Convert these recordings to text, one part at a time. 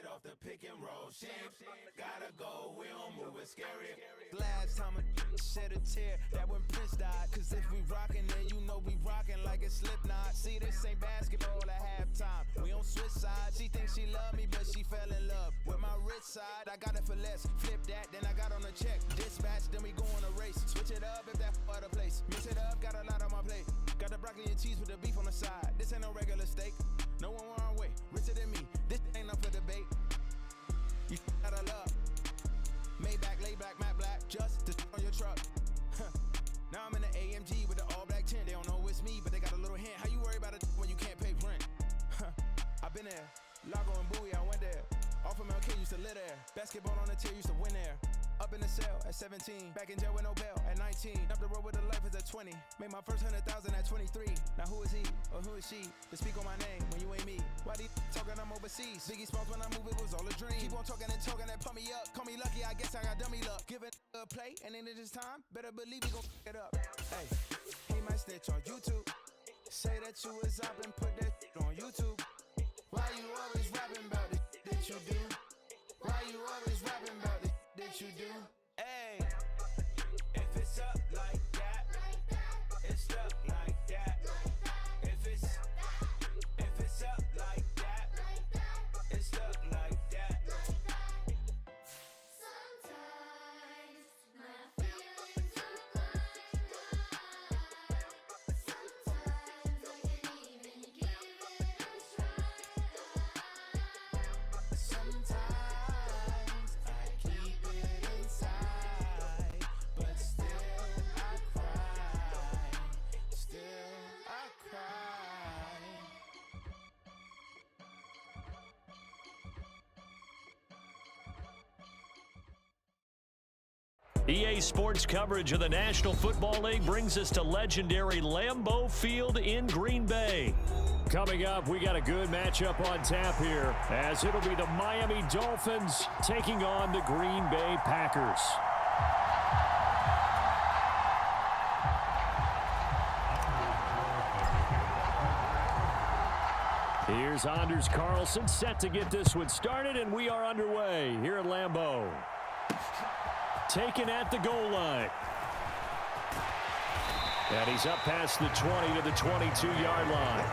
off the pick and roll. Shit, gotta go, we don't move it scary. Last time a shed a tear, that when Prince died. Cause if we rockin', then you know we rockin' like a Slipknot. See, this ain't basketball at halftime. We on switch sides. She thinks she love me, but she fell in love with my rich side. I got it for less. Flip that, then I got on a check. Dispatch, then we go on a race. Switch it up if that other place. Mix it up, got a lot on my plate. Got the broccoli and cheese with the beef on the side. This ain't no regular steak. No one wrong way, richer than me. This ain't up for debate. You out of love. Maybach, laid back, matte black, just to on your truck. Now I'm in the AMG with the all black tint. They don't know it's me, but they got a little hint. How you worry about it when you can't pay rent? I've been there. Lago and Bowie, I went there. Off of MLK, used to live there. Basketball on the tier, used to win there. Up in the cell at 17. Back in jail with no bail at 19. Up the road with the life is at 20. Made my first 100,000 at 23. Now who is he or who is she to speak on my name when you ain't me? Why they talking I'm overseas? Biggie Smalls when I move, it was all a dream. Keep on talking and pump me up. Call me lucky, I guess I got dummy luck. Give it a play, and then it's time. Better believe we gon' f*** it up. Hey, he might snitch on YouTube. Say that you was up and put that on YouTube. Why you always rapping about the that you do? Why you always rapping about the that you do? Hey, if it's up like that, it's stuck like that. If it's up like that, it's stuck like that. Sometimes my feelings are blind. Sometimes I can't even give it a try. Sometimes I keep it inside, but still I cry. Still I cry. EA Sports coverage of the National Football League brings us to legendary Lambeau Field in Green Bay. Coming up, we got a good matchup on tap here, as it'll be the Miami Dolphins taking on the Green Bay Packers. Here's Anders Carlson set to get this one started, and we are underway here at Lambeau. Taken at the goal line. And he's up past the 20 to the 22-yard line.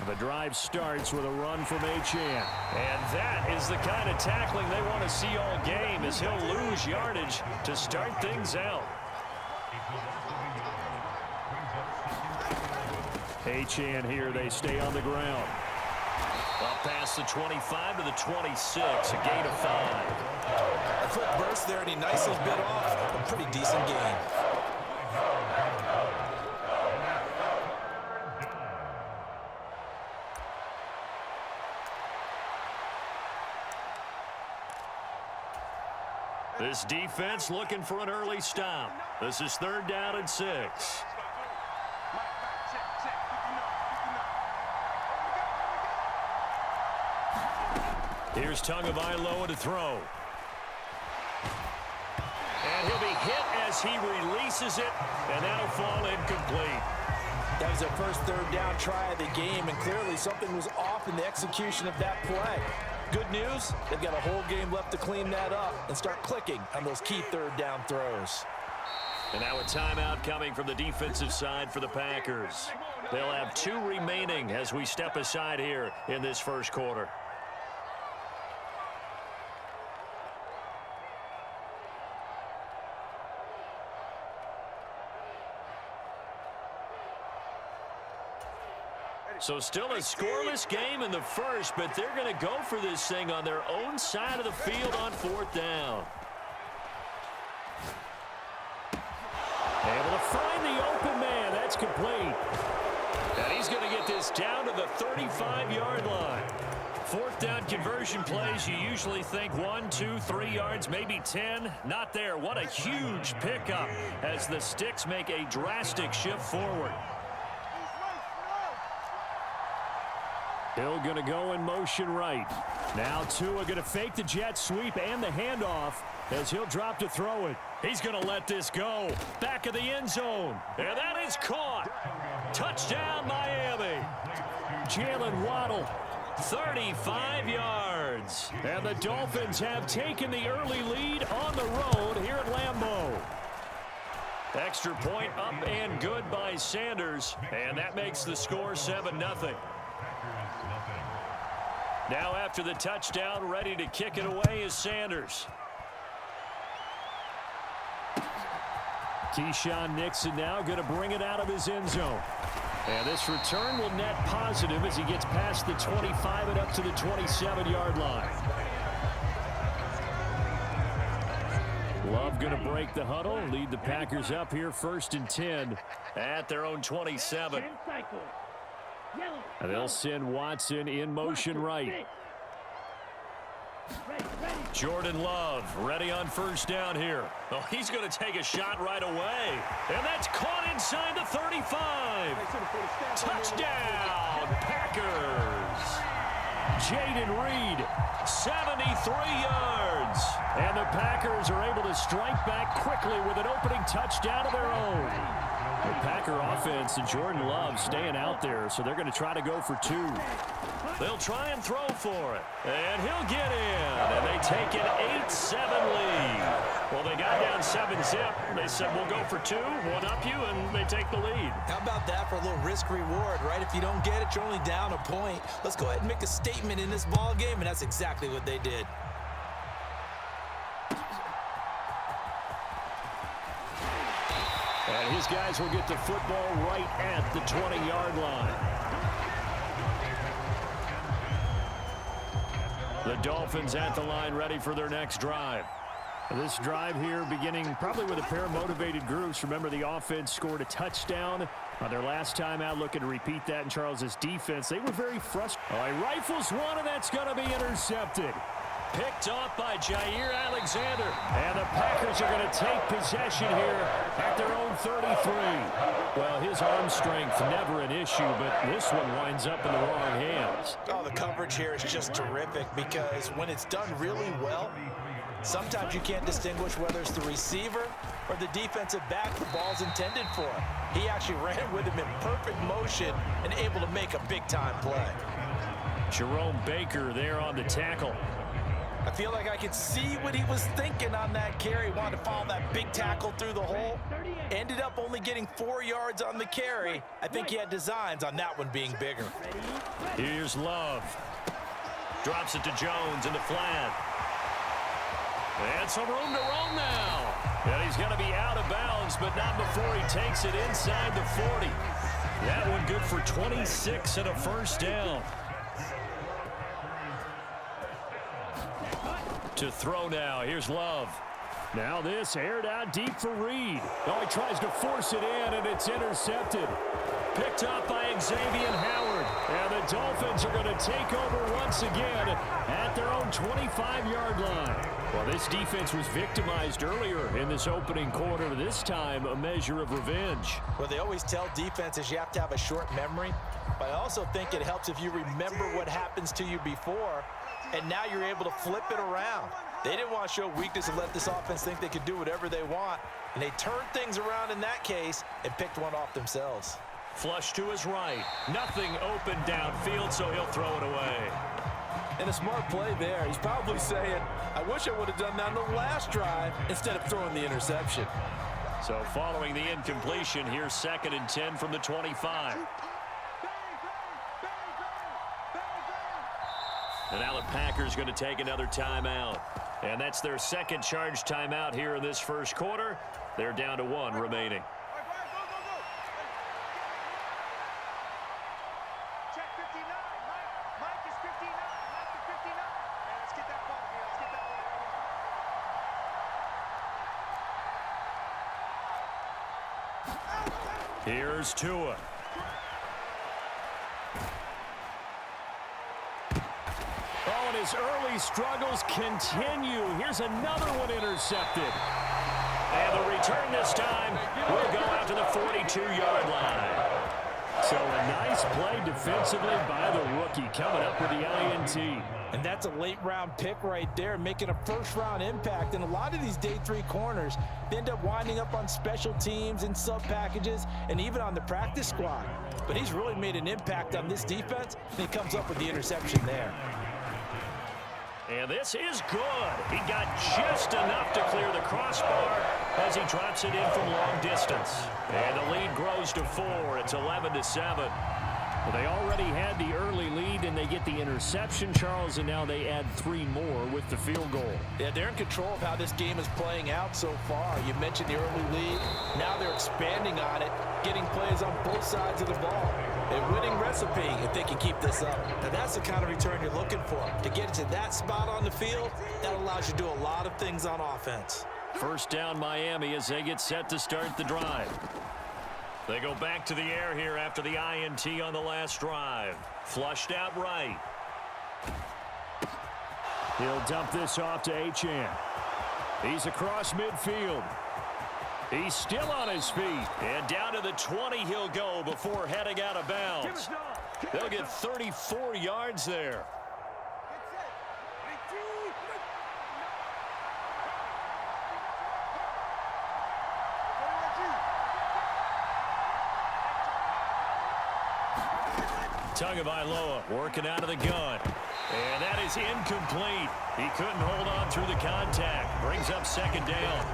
The drive starts with a run from Achane. And that is the kind of tackling they want to see all game, as he'll lose yardage to start things out. Achane here, they stay on the ground. Up past the 25 to the 26, a gain of 5. A quick burst there, and he nicely bit off a pretty decent gain. This defense looking for an early stop. This is 3rd down and 6. Here's Tagovailoa to throw. And he'll be hit as he releases it, and that'll fall incomplete. That was their first 3rd down try of the game, and clearly something was off in the execution of that play. Good news, they've got a whole game left to clean that up and start clicking on those key 3rd down throws. And now a timeout coming from the defensive side for the Packers. They'll have 2 remaining as we step aside here in this first quarter. So still a scoreless game in the first, but they're going to go for this thing on their own side of the field on 4th down. Able to find the open man. That's complete. And he's going to get this down to the 35-yard line. 4th down conversion plays, you usually think 1, 2, 3 yards, maybe 10. Not there. What a huge pickup as the Sticks make a drastic shift forward. Hill going to go in motion right. Now Tua going to fake the jet sweep and the handoff as he'll drop to throw it. He's going to let this go. Back of the end zone. And that is caught. Touchdown, Miami. Jalen Waddle, 35 yards. And the Dolphins have taken the early lead on the road here at Lambeau. Extra point up and good by Sanders. And that makes the score 7-0. Now after the touchdown, ready to kick it away is Sanders. Keyshawn Nixon now going to bring it out of his end zone. And this return will net positive as he gets past the 25 and up to the 27-yard line. Love going to break the huddle, lead the Packers up here 1st and 10 at their own 27. And they'll send Watson in motion right. Jordan Love ready on 1st down here. Oh, he's going to take a shot right away. And that's caught inside the 35. Touchdown, Packers. Jaden Reed, 73 yards. And the Packers are able to strike back quickly with an opening touchdown of their own. The Packer offense and Jordan Love staying out there, so they're going to try to go for 2. They'll try and throw for it. And he'll get in. And they take an 8-7 lead. Well, they got down 7-zip. They said, we'll go for 2, one up you, and they take the lead. How about that for a little risk-reward, right? If you don't get it, you're only down a point. Let's go ahead and make a statement in this ball game, and that's exactly what they did. And his guys will get the football right at the 20-yard line. The Dolphins at the line ready for their next drive. This drive here beginning probably with a pair of motivated groups. Remember, the offense scored a touchdown on their last time out. Looking to repeat that in Charles's defense. They were very frustrated. All right, rifles one, and that's going to be intercepted. Picked off by Jair Alexander. And the Packers are going to take possession here at their own 33. Well, his arm strength never an issue, but this one winds up in the wrong hands. Oh, the coverage here is just terrific because when it's done really well, sometimes you can't distinguish whether it's the receiver or the defensive back the ball's intended for. He actually ran with him in perfect motion and able to make a big-time play. Jerome Baker there on the tackle. I feel like I could see what he was thinking on that carry. Wanted to follow that big tackle through the hole. Ended up only getting 4 yards on the carry. I think he had designs on that one being bigger. Here's Love. Drops it to Jones into flat. And some room to roam now. And he's going to be out of bounds, but not before he takes it inside the 40. That one good for 26 and a 1st down. To throw now. Here's Love. Now this aired out deep for Reed. Oh, he tries to force it in, and it's intercepted. Picked up by Xavier Howard. And the Dolphins are going to take over once again at their own 25-yard line. Well, this defense was victimized earlier in this opening quarter. This time, a measure of revenge. Well, they always tell defenses you have to have a short memory, but I also think it helps if you remember what happens to you before, and now you're able to flip it around. They didn't want to show weakness and let this offense think they could do whatever they want, and they turned things around in that case and picked one off themselves. Flush to his right. Nothing open downfield, so he'll throw it away. And a smart play there. He's probably saying, I wish I would have done that on the last drive instead of throwing the interception. So following the incompletion, here's 2nd and 10 from the 25. And now the Packers going to take another timeout. And that's their 2nd charge timeout here in this 1st quarter. They're down to 1 remaining. Check 59. Mike is 59. Mike is 59. Man, let's get that ball here. Let's get that ball. Here's Tua. Oh, and his early struggles continue. Here's another one intercepted. And the return this time will go out to the 42-yard line. So a nice play defensively by the rookie coming up with the INT. And that's a late-round pick right there, making a first-round impact. And a lot of these day 3 corners, they end up winding up on special teams and sub-packages and even on the practice squad. But he's really made an impact on this defense, and he comes up with the interception there. And this is good. He got just enough to clear the crossbar as he drops it in from long distance. And the lead grows to 4. It's 11-7. Well, they already had the early lead, and they get the interception, Charles, and now they add 3 more with the field goal. Yeah, they're in control of how this game is playing out so far. You mentioned the early lead. Now they're expanding on it, getting plays on both sides of the ball. A winning recipe if they can keep this up. Now that's the kind of return you're looking for. To get to that spot on the field, that allows you to do a lot of things on offense. First down Miami as they get set to start the drive. They go back to the air here after the INT on the last drive. Flushed out right. He'll dump this off to Achane. He's across midfield. He's still on his feet. And down to the 20 he'll go before heading out of bounds. They'll get 34 yards there. Tagovailoa working out of the gun. And that is incomplete. He couldn't hold on through the contact. Brings up second down.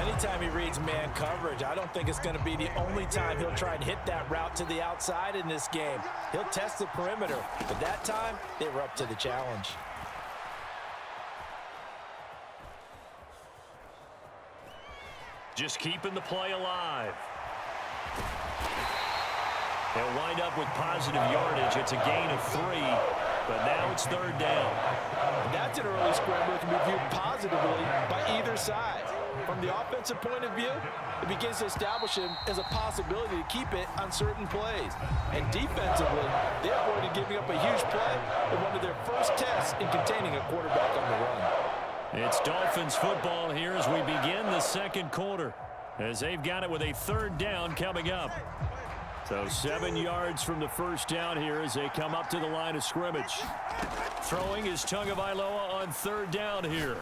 Anytime he reads man coverage, I don't think it's going to be the only time he'll try and hit that route to the outside in this game. He'll test the perimeter, but that time, they were up to the challenge. Just keeping the play alive. They'll wind up with positive yardage. It's a gain of 3, but now it's third down. That's an early scramble that can be viewed positively by either side. From the offensive point of view, it begins to establish him as a possibility to keep it on certain plays. And defensively, they avoided giving up a huge play in one of their first tests in containing a quarterback on the run. It's Dolphins football here as we begin the second quarter, as they've got it with a third down coming up. So 7 yards from the first down here as they come up to the line of scrimmage. Throwing is Tagovailoa on third down here.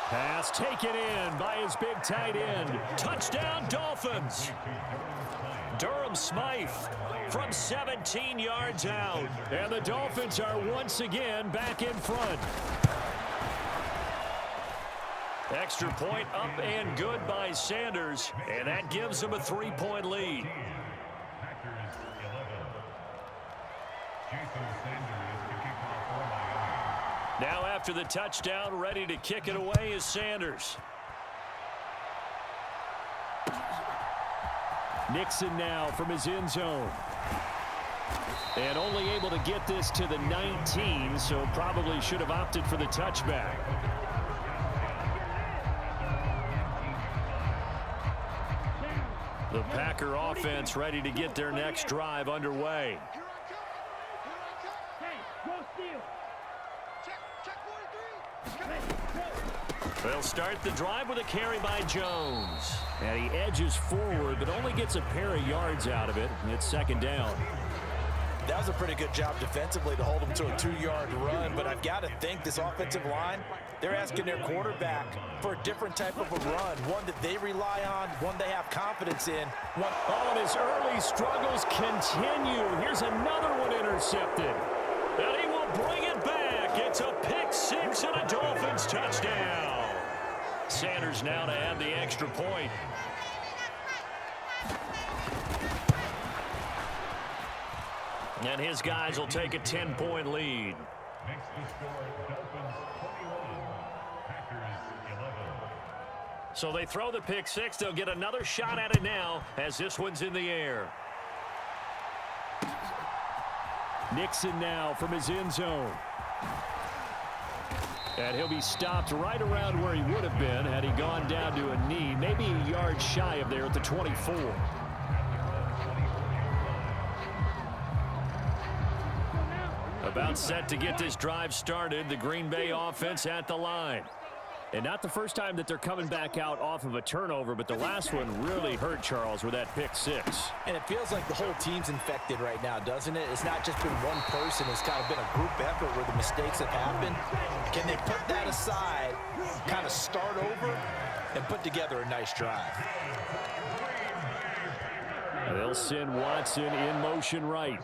Pass taken in by his big tight end. Touchdown Dolphins. Durham Smythe from 17 yards out. And the Dolphins are once again back in front. Extra point up and good by Sanders, and that gives them a 3-point lead. Now after the touchdown, ready to kick it away is Sanders. Nixon now from his end zone. And only able to get this to the 19, so probably should have opted for the touchback. The Packer offense ready to get their next drive underway. They'll start the drive with a carry by Jones. And he edges forward, but only gets a pair of yards out of it. And it's second down. That was a pretty good job defensively to hold him to a 2-yard run, but I've got to think this offensive line, they're asking their quarterback for a different type of a run, one that they rely on, one they have confidence in. Oh, and his early struggles continue. Here's another one intercepted. And he will bring it back. It's a pick six and a Dolphins touchdown. Sanders now to add the extra point. And his guys will take a 10-point lead. So they throw the pick six. They'll get another shot at it now as this one's in the air. Nixon now from his end zone. And he'll be stopped right around where he would have been had he gone down to a knee, maybe a yard shy of there at the 24. About set to get this drive started. The Green Bay offense at the line. And not the first time that they're coming back out off of a turnover, but the last one really hurt Charles with that pick six. And it feels like the whole team's infected right now, doesn't it? It's not just been one person. It's kind of been a group effort where the mistakes have happened. Can they put that aside, kind of start over, and put together a nice drive? They'll send Watson in motion right.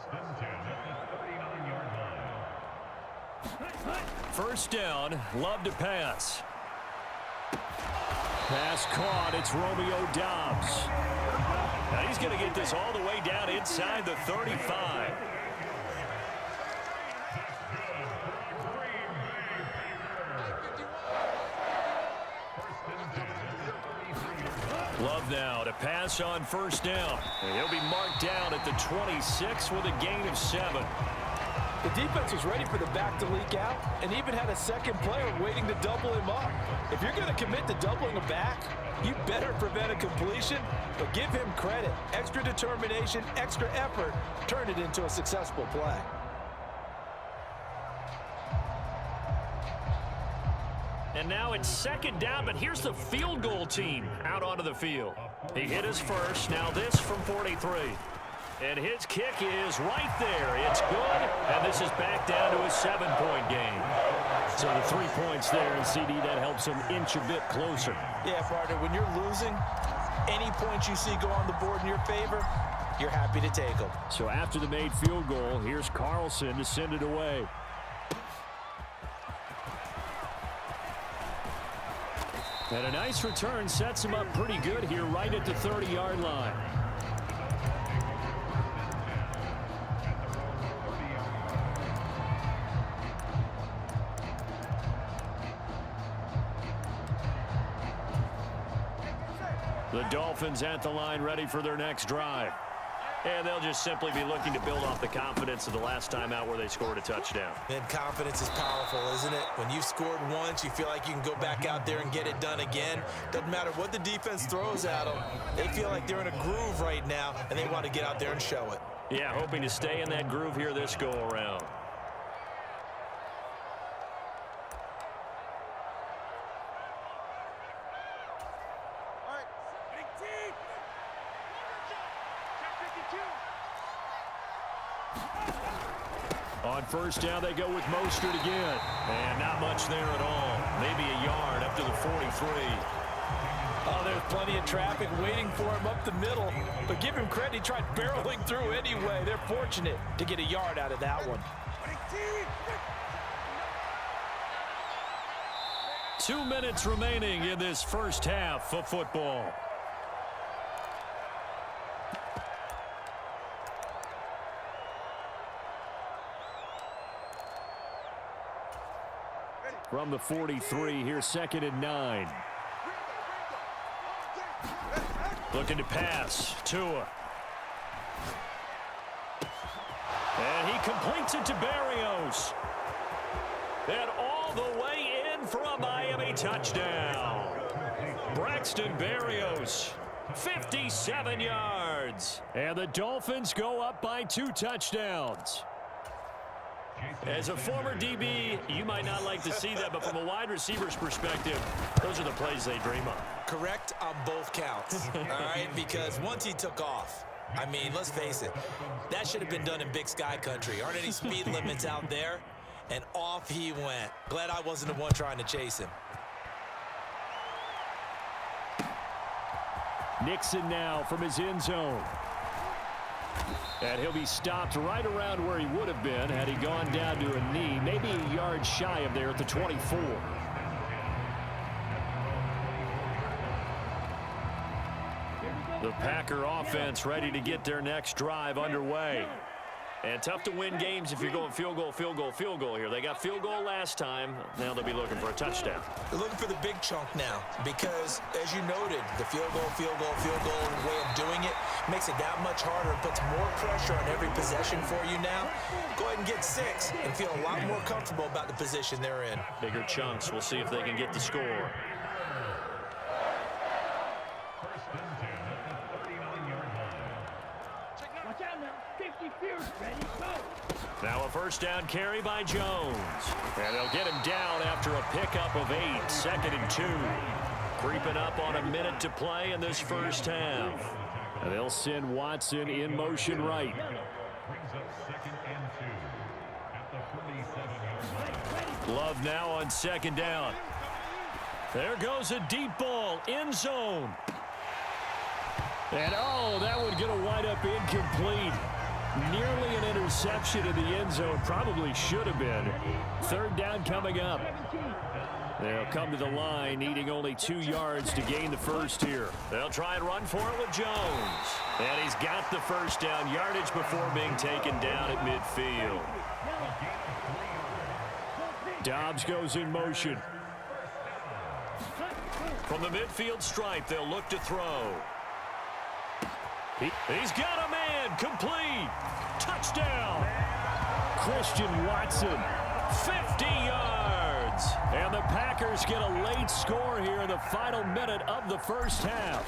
First down, Love to pass. Pass caught, it's Romeo Doubs. Now he's going to get this all the way down inside the 35. Love now to pass on first down. And he'll be marked down at the 26 with a gain of 7. The defense was ready for the back to leak out and even had a second player waiting to double him up. If you're going to commit to doubling a back, you better prevent a completion, but give him credit. Extra determination, extra effort, turn it into a successful play. And now it's second down, but here's the field goal team out onto the field. He hit his first, now this from 43. And his kick is right there. It's good, and this is back down to a 7-point game. So the 3 points there, and CD, that helps him inch a bit closer. Yeah, partner, when you're losing, any points you see go on the board in your favor, you're happy to take them. So after the made field goal, here's Carlson to send it away. And a nice return sets him up pretty good here right at the 30-yard line. The Dolphins at the line ready for their next drive. And they'll just simply be looking to build off the confidence of the last time out where they scored a touchdown. And confidence is powerful, isn't it? When you've scored once, you feel like you can go back out there and get it done again. Doesn't matter what the defense throws at them. They feel like they're in a groove right now, and they want to get out there and show it. Yeah, hoping to stay in that groove here this go-around. On first down, they go with Mostert again. And not much there at all. Maybe a yard up to the 43. Oh, there's plenty of traffic waiting for him up the middle. But give him credit, he tried barreling through anyway. They're fortunate to get a yard out of that one. 2 minutes remaining in this first half of football. From the 43, here's 2nd and 9. Looking to pass. Tua. And he completes it to Berrios. And all the way in for a Miami touchdown. Braxton Berrios, 57 yards. And the Dolphins go up by 2 touchdowns. As a former DB, you might not like to see that, but from a wide receiver's perspective, those are the plays they dream of. Correct on both counts, all right? Because once he took off, I mean, let's face it, that should have been done in Big Sky country. Aren't any speed limits out there? And off he went. Glad I wasn't the one trying to chase him. Nixon now from his end zone. And he'll be stopped right around where he would have been had he gone down to a knee, maybe a yard shy of there at the 24. The Packer offense ready to get their next drive underway. And tough to win games if you're going field goal, field goal, field goal here. They got field goal last time. Now they'll be looking for a touchdown. They're looking for the big chunk now because, as you noted, the field goal way of doing it makes it that much harder. It puts more pressure on every possession for you now. Go ahead and get 6 and feel a lot more comfortable about the position they're in. Bigger chunks. We'll see if they can get the score. Watch out now. Now a first down carry by Jones. And they'll get him down after a pickup of 8, 2nd and 2. Creeping up on a minute to play in this first half. And they'll send Watson in motion right. Love now on 2nd down. There goes a deep ball, end zone. And oh, that one going to wind up incomplete. Nearly an interception in the end zone. Probably should have been. 3rd down coming up. They'll come to the line, needing only 2 yards to gain the first here. They'll try and run for it with Jones. And he's got the first down yardage before being taken down at midfield. Dobbs goes in motion. From the midfield stripe, they'll look to throw. He's got a man, complete. Touchdown. Christian Watson, 50 yards. And the Packers get a late score here in the final minute of the first half.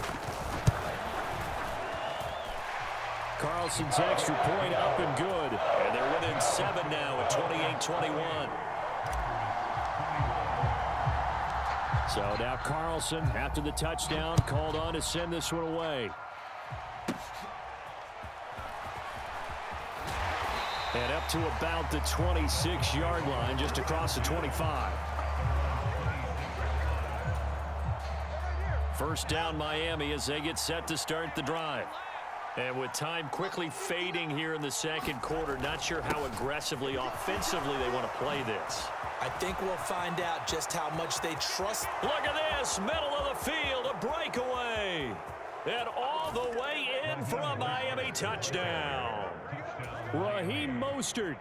Carlson's extra point up and good. And they're within 7 now at 28-21. So now Carlson, after the touchdown, called on to send this one away. And up to about the 26-yard line, just across the 25. First down Miami as they get set to start the drive. And with time quickly fading here in the second quarter, not sure how aggressively, offensively they want to play this. I think we'll find out just how much they trust. Look at this, middle of the field, a breakaway. And all the way in for a Miami touchdown. Raheem Mostert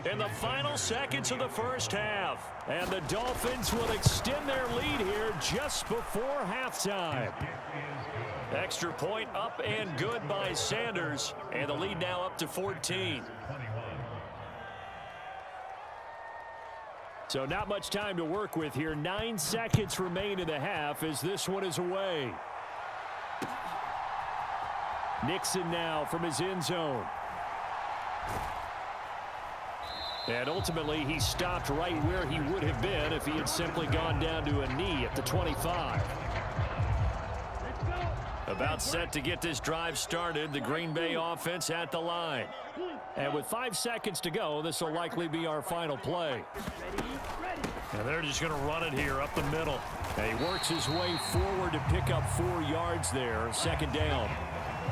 in the final seconds of the first half. And the Dolphins will extend their lead here just before halftime. Extra point up and good by Sanders. And the lead now up to 14. So not much time to work with here. 9 seconds remain in the half as this one is away. Nixon now from his end zone. And ultimately, he stopped right where he would have been if he had simply gone down to a knee at the 25. About set to get this drive started, the Green Bay offense at the line. And with 5 seconds to go, this will likely be our final play. And they're just going to run it here up the middle. And he works his way forward to pick up 4 yards there, 2nd down.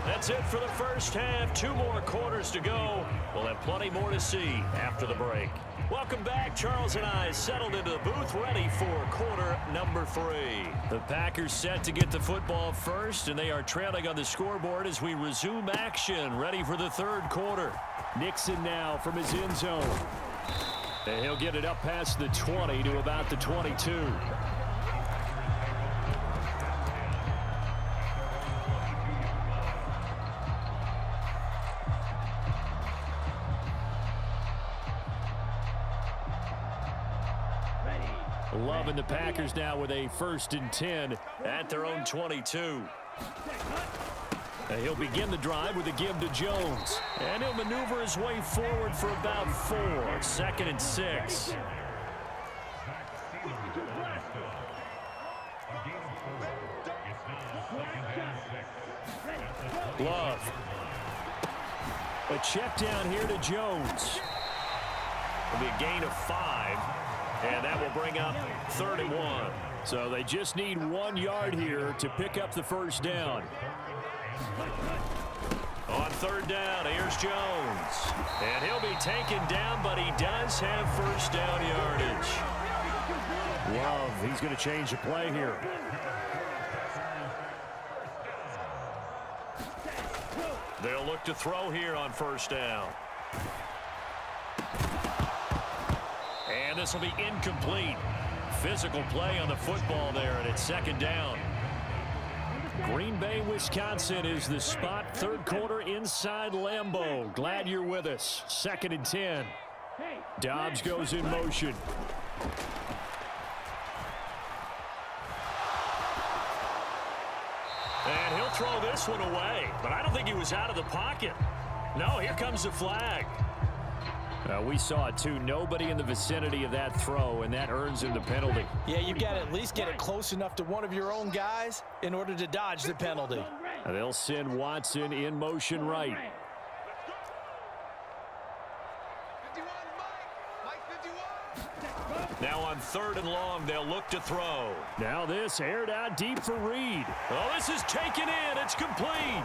That's it for the first half. 2 more quarters to go. We'll have plenty more to see after the break. Welcome back. Charles and I settled into the booth, ready for quarter number 3. The Packers set to get the football first, and they are trailing on the scoreboard as we resume action, ready for the 3rd quarter. Nixon now from his end zone. And he'll get it up past the 20 to about the 22. Loving the Packers now with a 1st and 10 at their own 22. And he'll begin the drive with a give to Jones. And he'll maneuver his way forward for about 4. 2nd and 6. Love. A check down here to Jones. It'll be a gain of 5. And that will bring up 3rd and 1. So they just need 1 yard here to pick up the first down. On 3rd down, here's Jones. And he'll be taken down, but he does have first down yardage. Love, he's going to change the play here. They'll look to throw here on 1st down. And this will be incomplete. Physical play on the football there, and it's 2nd down. Green Bay, Wisconsin is the spot. 3rd quarter inside Lambeau. Glad you're with us. 2nd and 10. Dobbs goes in motion. And he'll throw this one away, but I don't think he was out of the pocket. No, here comes the flag. We saw it too. Nobody in the vicinity of that throw, and that earns him the penalty. Yeah, you've got to at least get it close enough to one of your own guys in order to dodge the penalty. They'll send Watson in motion right. 51, Mike 51. Now on 3rd and long, they'll look to throw. Now this aired out deep for Reed. Oh, this is taken in. It's complete.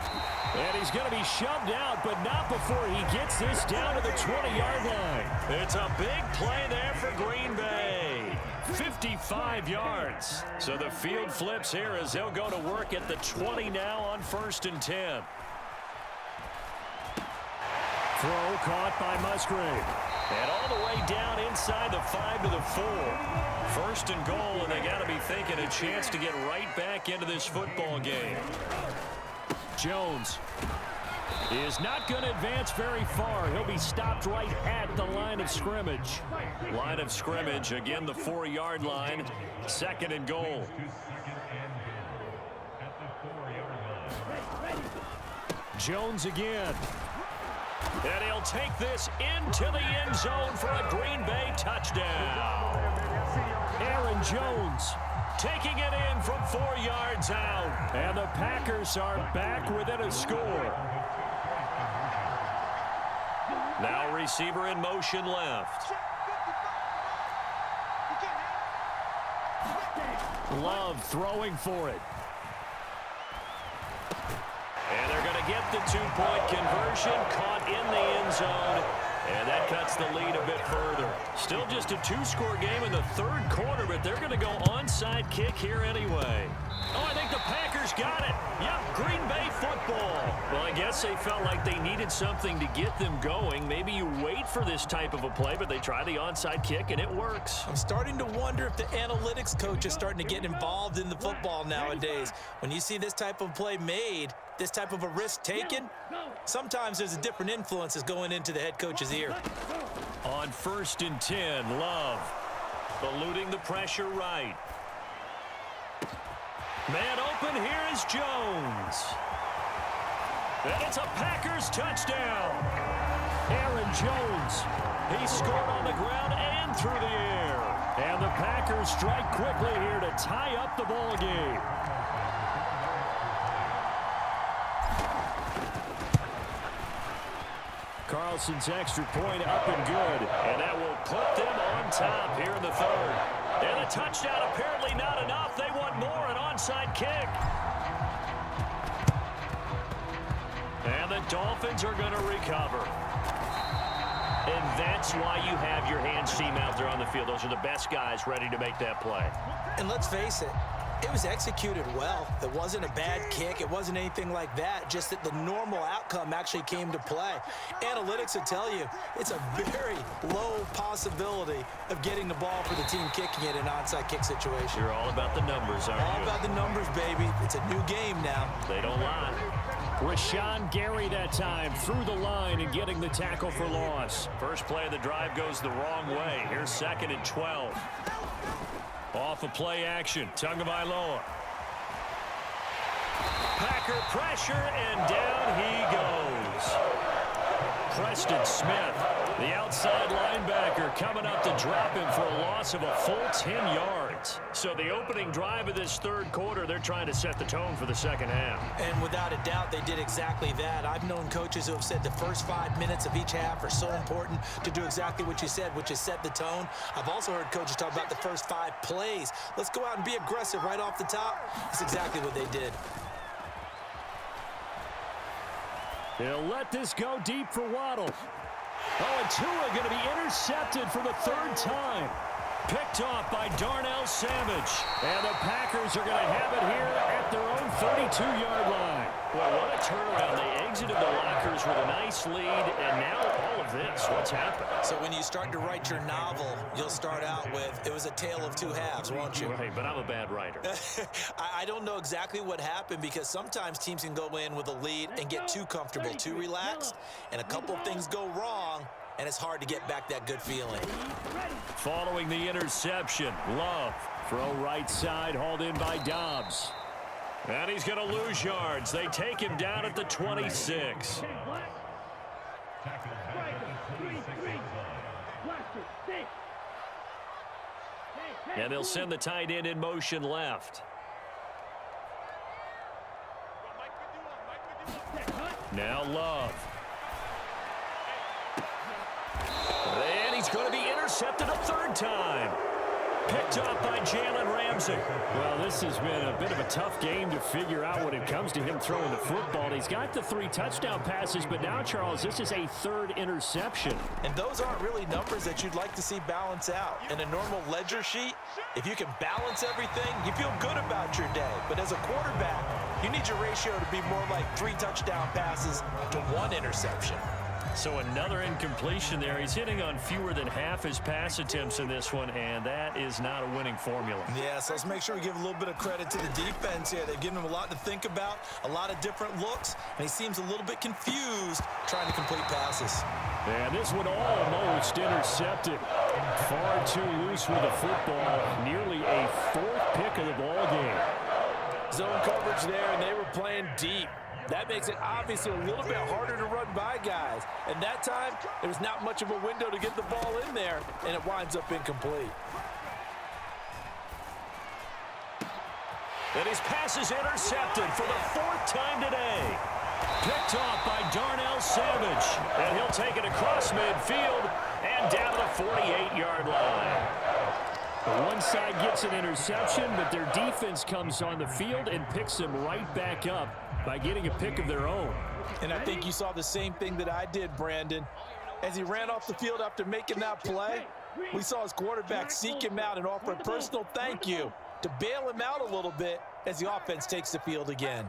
And he's going to be shoved out, but not before he gets this down to the 20-yard line. It's a big play there for Green Bay. 55 yards. So the field flips here as they'll go to work at the 20 now on 1st and 10. Throw caught by Musgrave. And all the way down inside the 5 to the 4. 1st and goal, and they got to be thinking a chance to get right back into this football game. Jones is not going to advance very far. He'll be stopped right at the line of scrimmage. Line of scrimmage, again the 4-yard line. 2nd and goal. Jones again. And he'll take this into the end zone for a Green Bay touchdown. Aaron Jones taking it in from 4 yards out. And the Packers are back within a score. Now receiver in motion left. Love throwing for it. And they're going to get the 2-point conversion, caught in the end zone, and that cuts the lead a bit further. Still just a 2-score game in the 3rd quarter, but they're going to go onside kick here anyway. Oh, I think the Packers got it. Yep, Green Bay football. Well, I guess they felt like they needed something to get them going. Maybe you wait for this type of a play, but they try the onside kick, and it works. I'm starting to wonder if the analytics coach is starting to get involved in the football nowadays. When you see this type of play made, this type of a risk taken, sometimes there's a different influences going into the head coach's ear. On 1st and 10, Love eluding the pressure right. Man open, here is Jones. And it's a Packers touchdown. Aaron Jones, he scored on the ground and through the air. And the Packers strike quickly here to tie up the ball game. Carlson's extra point up and good. And that will put them on top here in the 3rd. And a touchdown apparently not enough. They want more, an onside kick. And the Dolphins are going to recover. And that's why you have your hands team out there on the field. Those are the best guys ready to make that play. And let's face it, it was executed well. It wasn't a bad kick. It wasn't anything like that. Just that the normal outcome actually came to play. Analytics will tell you it's a very low possibility of getting the ball for the team kicking it in an onside kick situation. You're all about the numbers, aren't you? All about the numbers, baby. It's a new game now. They don't lie. Rashawn Gary that time through the line and getting the tackle for loss. First play of the drive goes the wrong way. Here's 2nd and 12. Off of play action, Tagovailoa. Packer pressure, and down he goes. Preston Smith, the outside linebacker, coming up to drop him for a loss of a full 10 yards. So the opening drive of this 3rd quarter, they're trying to set the tone for the 2nd half. And without a doubt, they did exactly that. I've known coaches who have said the first 5 minutes of each half are so important to do exactly what you said, which is set the tone. I've also heard coaches talk about the first 5 plays. Let's go out and be aggressive right off the top. That's exactly what they did. They'll let this go deep for Waddle. Oh, and Tua going to be intercepted for the 3rd time. Picked off by Darnell Savage. And the Packers are going to have it here at their own 32-yard line. Well, what a turnaround. They exited the lockers with a nice lead, and now all of this. What's happened? So when you start to write your novel, you'll start out with, it was a tale of 2 halves, won't you? Right, but I'm a bad writer. I don't know exactly what happened because sometimes teams can go in with a lead and get too comfortable, too relaxed, and a couple of things go wrong, and it's hard to get back that good feeling. Following the interception, Love, throw right side, hauled in by Dobbs. And he's going to lose yards. They take him down at the 26. And they'll send the tight end in motion left. Now Love. And he's going to be intercepted a third time. Picked off by Jalen Ramsey. Well, this has been a bit of a tough game to figure out when it comes to him throwing the football. He's got the 3 touchdown passes, but now, Charles, this is a 3rd interception. And those aren't really numbers that you'd like to see balance out. In a normal ledger sheet, if you can balance everything, you feel good about your day. But as a quarterback, you need your ratio to be more like 3 touchdown passes to 1 interception. So another incompletion there. He's hitting on fewer than half his pass attempts in this one, and that is not a winning formula. Yeah, so let's make sure we give a little bit of credit to the defense here. They've given him a lot to think about, a lot of different looks, and he seems a little bit confused trying to complete passes. And this one almost intercepted. Far too loose with the football. Nearly a 4th pick of the ball game. Zone coverage there, and they were playing deep. That makes it obviously a little bit harder to run by guys. And that time, there was not much of a window to get the ball in there, and it winds up incomplete. And his pass is intercepted for the 4th time today. Picked off by Darnell Savage. And he'll take it across midfield and down to the 48-yard line. One side gets an interception, but their defense comes on the field and picks them right back up by getting a pick of their own. And I think you saw the same thing that I did, Brandon. As he ran off the field after making that play, we saw his quarterback seek him out and offer a personal thank you to bail him out a little bit as the offense takes the field again.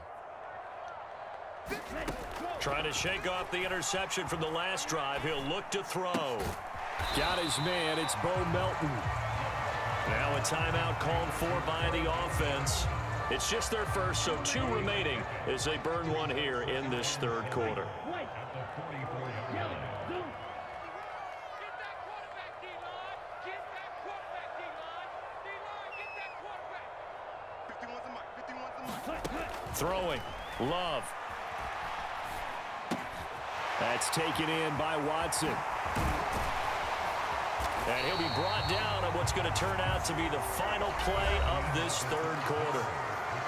Trying to shake off the interception from the last drive. He'll look to throw. Got his man. It's Bo Melton. Now a timeout called for by the offense. It's just their first, so 2 remaining as they burn one here in this 3rd quarter. Throwing. Love. That's taken in by Watson. And he'll be brought down on what's going to turn out to be the final play of this 3rd quarter.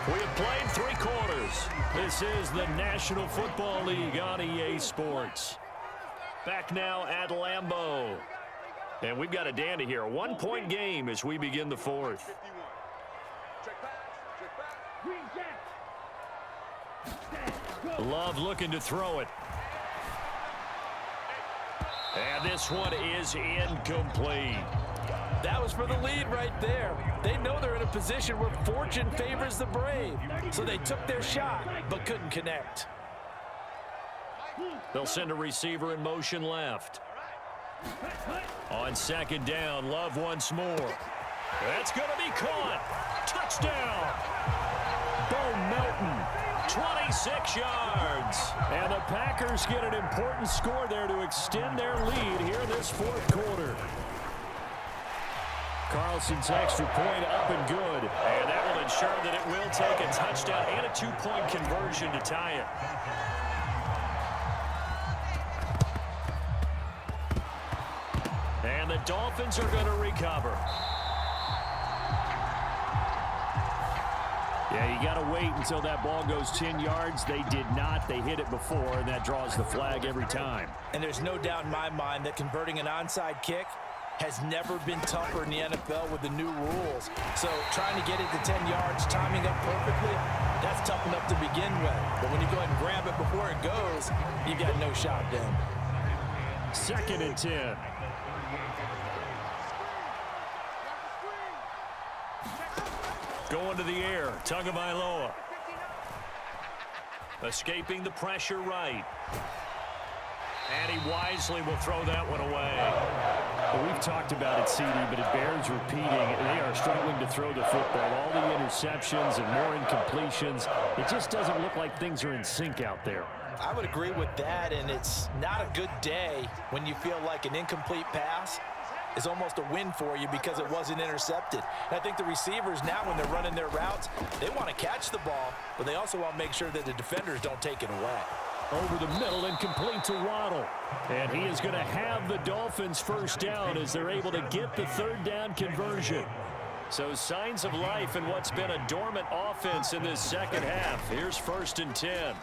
We have played 3 quarters. This is the National Football League on EA Sports. Back now at Lambeau. And we've got a dandy here. A 1-point game as we begin the 4th. Love looking to throw it. And this one is incomplete. That was for the lead right there. They know they're in a position where fortune favors the brave. So they took their shot, but couldn't connect. They'll send a receiver in motion left. On 2nd down, Love once more. That's going to be caught. Touchdown. Bo Melton, 26 yards. And the Packers get an important score there to extend their lead here in this 4th quarter. Carlson's extra point up and good. And that will ensure that it will take a touchdown and a 2-point conversion to tie it. And the Dolphins are going to recover. Yeah, you got to wait until that ball goes 10 yards. They did not. They hit it before, and that draws the flag every time. And there's no doubt in my mind that converting an onside kick has never been tougher in the NFL with the new rules. So trying to get it to 10 yards, timing up perfectly, that's tough enough to begin with. But when you go ahead and grab it before it goes, you got no shot then. 2nd and 10. Going to the air, Tagovailoa. Escaping the pressure right. And he wisely will throw that one away. Well, we've talked about it, CD, but it bears repeating. They are struggling to throw the football. All the interceptions and more incompletions. It just doesn't look like things are in sync out there. I would agree with that, and it's not a good day when you feel like an incomplete pass is almost a win for you because it wasn't intercepted. And I think the receivers now, when they're running their routes, they want to catch the ball, but they also want to make sure that the defenders don't take it away. Over the middle and complete to Waddle. And he is going to have the Dolphins first down as they're able to get the third down conversion. So signs of life in what's been a dormant offense in this second half. Here's 1st and 10.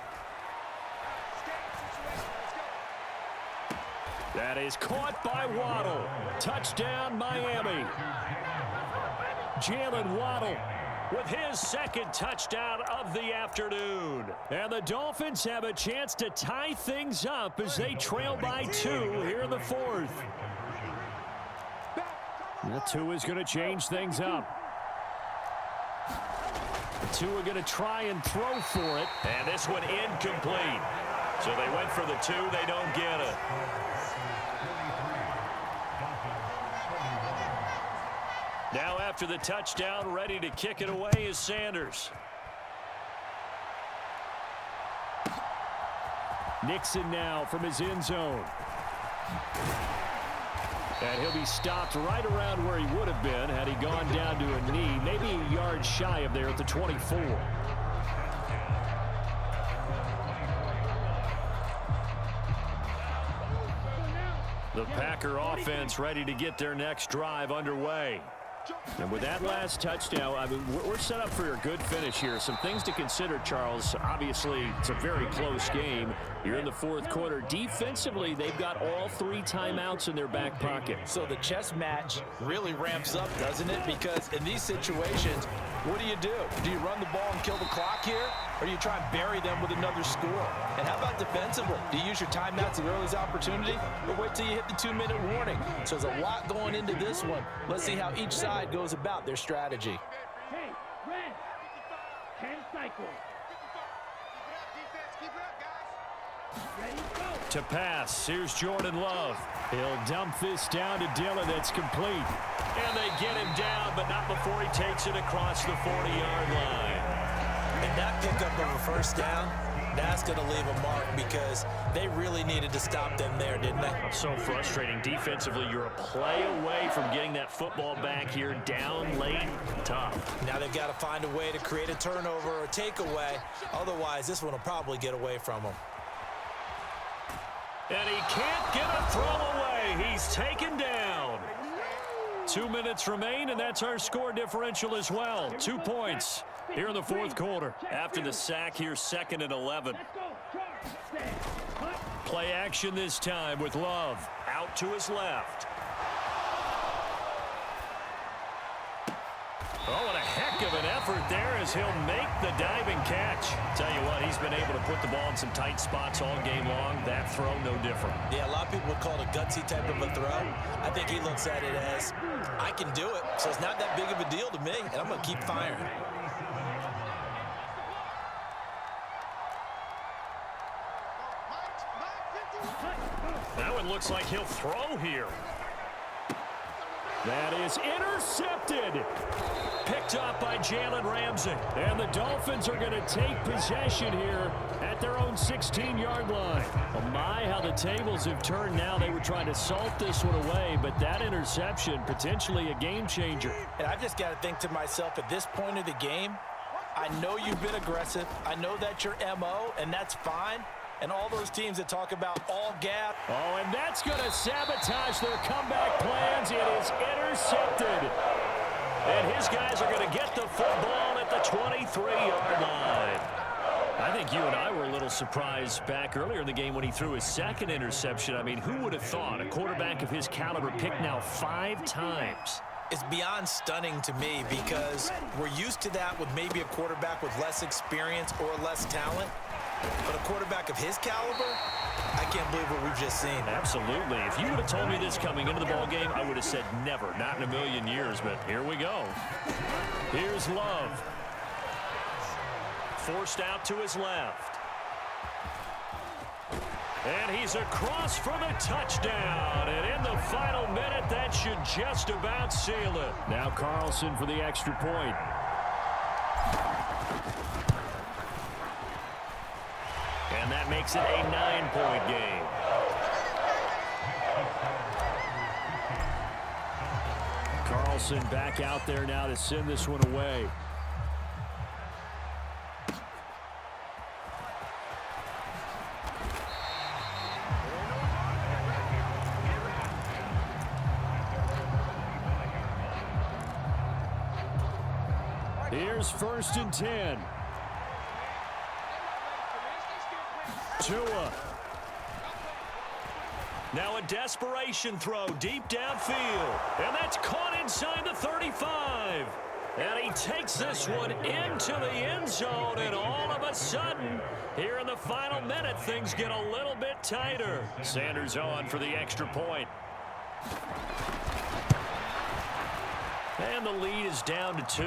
That is caught by Waddle. Touchdown, Miami. Jalen Waddle with his second touchdown of the afternoon. And the Dolphins have a chance to tie things up as they trail by 2 here in the 4th. That 2 is going to change things up. The 2 are going to try and throw for it. And this one incomplete. So they went for the 2. They don't get it. Now after the touchdown, ready to kick it away is Sanders. Nixon now from his end zone. And he'll be stopped right around where he would have been had he gone down to a knee, maybe a yard shy of there at the 24. The Packer offense ready to get their next drive underway. And with that last touchdown, I mean, we're set up for a good finish here. Some things to consider, Charles. Obviously, it's a very close game. You're in the 4th quarter. Defensively, they've got all 3 timeouts in their back pocket. So the chess match really ramps up, doesn't it? Because in these situations, what do? Do you run the ball and kill the clock here? Or do you try and bury them with another score? And how about defensively? Do you use your timeouts at earliest opportunity? Or wait till you hit the 2-minute warning? So there's a lot going into this one. Let's see how each side goes about their strategy. Hey, red. 10 cycles. To pass, here's Jordan Love. He'll dump this down to Dillon. That's complete. And they get him down, but not before he takes it across the 40-yard line. And that pickup of a first down, that's going to leave a mark because they really needed to stop them there, didn't they? So frustrating. Defensively, you're a play away from getting that football back here down late. Tough. Now they've got to find a way to create a turnover or a takeaway. Otherwise, this one will probably get away from them. And he can't get a throw away. He's taken down. 2 minutes remain, and that's our score differential as well. 2 points here in the 4th quarter. After the sack here, 2nd and 11. Play action this time with Love out to his left. Oh, what a heck of an effort there as he'll make the diving catch. Tell you what, he's been able to put the ball in some tight spots all game long. That throw, no different. Yeah, a lot of people would call it a gutsy type of a throw. I think he looks at it as, I can do it, so it's not that big of a deal to me, and I'm going to keep firing. That one looks like he'll throw here. That is intercepted. Picked up by Jalen Ramsey. And the Dolphins are going to take possession here at their own 16-yard line. Oh my, how the tables have turned now. They were trying to salt this one away, but that interception, potentially a game changer. And I've just got to think to myself, at this point of the game, I know you've been aggressive. I know that's your MO, and that's fine. And all those teams that talk about all gap. Oh, and that's going to sabotage their comeback plans. It is intercepted. And his guys are going to get the football at the 23-yard line. I think you and I were a little surprised back earlier in the game when he threw his second interception. I mean, who would have thought a quarterback of his caliber picked now 5 times? It's beyond stunning to me because we're used to that with maybe a quarterback with less experience or less talent. But a quarterback of his caliber, I can't believe what we've just seen. Absolutely. If you would have told me this coming into the ballgame, I would have said never, not in a million years. But here we go. Here's Love. Forced out to his left. And he's across for the touchdown. And in the final minute, that should just about seal it. Now Carlson for the extra point. And that makes it a 9-point game. Carlson back out there now to send this one away. Here's 1st and 10. Tua. Now a desperation throw deep downfield. And that's caught inside the 35. And he takes this one into the end zone. And all of a sudden, here in the final minute, things get a little bit tighter. Sanders on for the extra point. And the lead is down to 2.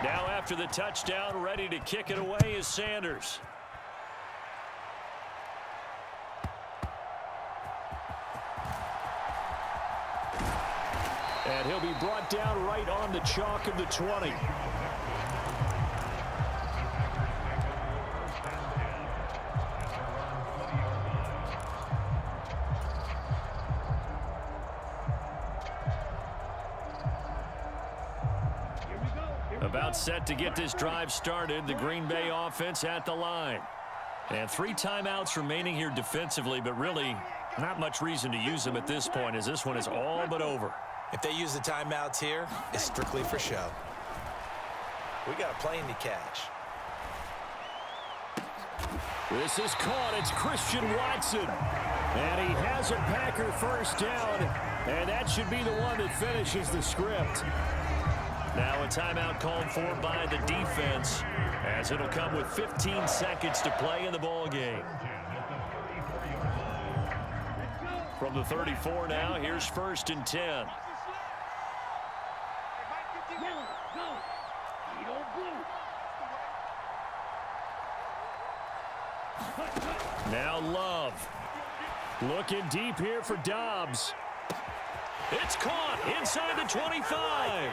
Now after the touchdown, ready to kick it away is Sanders. And he'll be brought down right on the chalk of the 20. About set to get this drive started, the Green Bay offense at the line. And 3 timeouts remaining here defensively, but really not much reason to use them at this point as this one is all but over. If they use the timeouts here, it's strictly for show. We got a plane to catch. This is caught. It's Christian Watson. And he has a Packer first down. And that should be the one that finishes the script. Now a timeout called for by the defense as it'll come with 15 seconds to play in the ball game. From the 34 now, here's 1st and 10. Now Love. Looking deep here for Dobbs. It's caught inside the 25.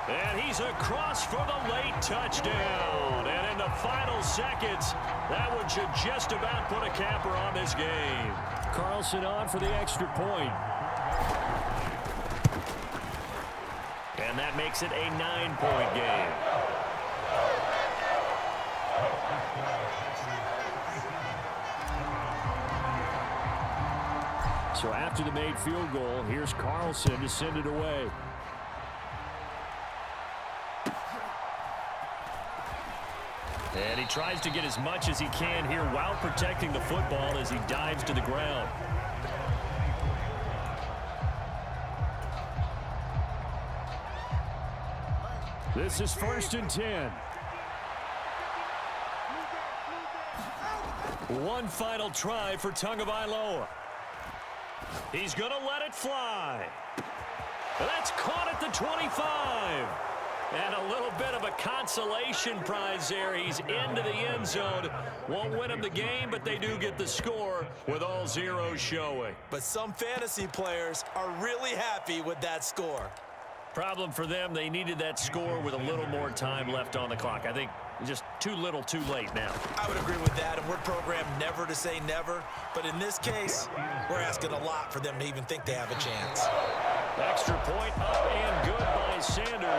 And he's across for the late touchdown. And in the final seconds, that one should just about put a capper on this game. Carlson on for the extra point. And that makes it a 9-point game. So after the made field goal, here's Carlson to send it away. And he tries to get as much as he can here while protecting the football as he dives to the ground. This is 1st and 10. One final try for Tagovailoa. He's going to let it fly. That's caught at the 25. And a little bit of a consolation prize there. He's into the end zone. Won't win him the game, but they do get the score with all zeros showing. But some fantasy players are really happy with that score. Problem for them, they needed that score with a little more time left on the clock. I think just too little, too late now. I would agree with that, and we're programmed never to say never. But in this case, we're asking a lot for them to even think they have a chance. Extra point up and good by Sanders.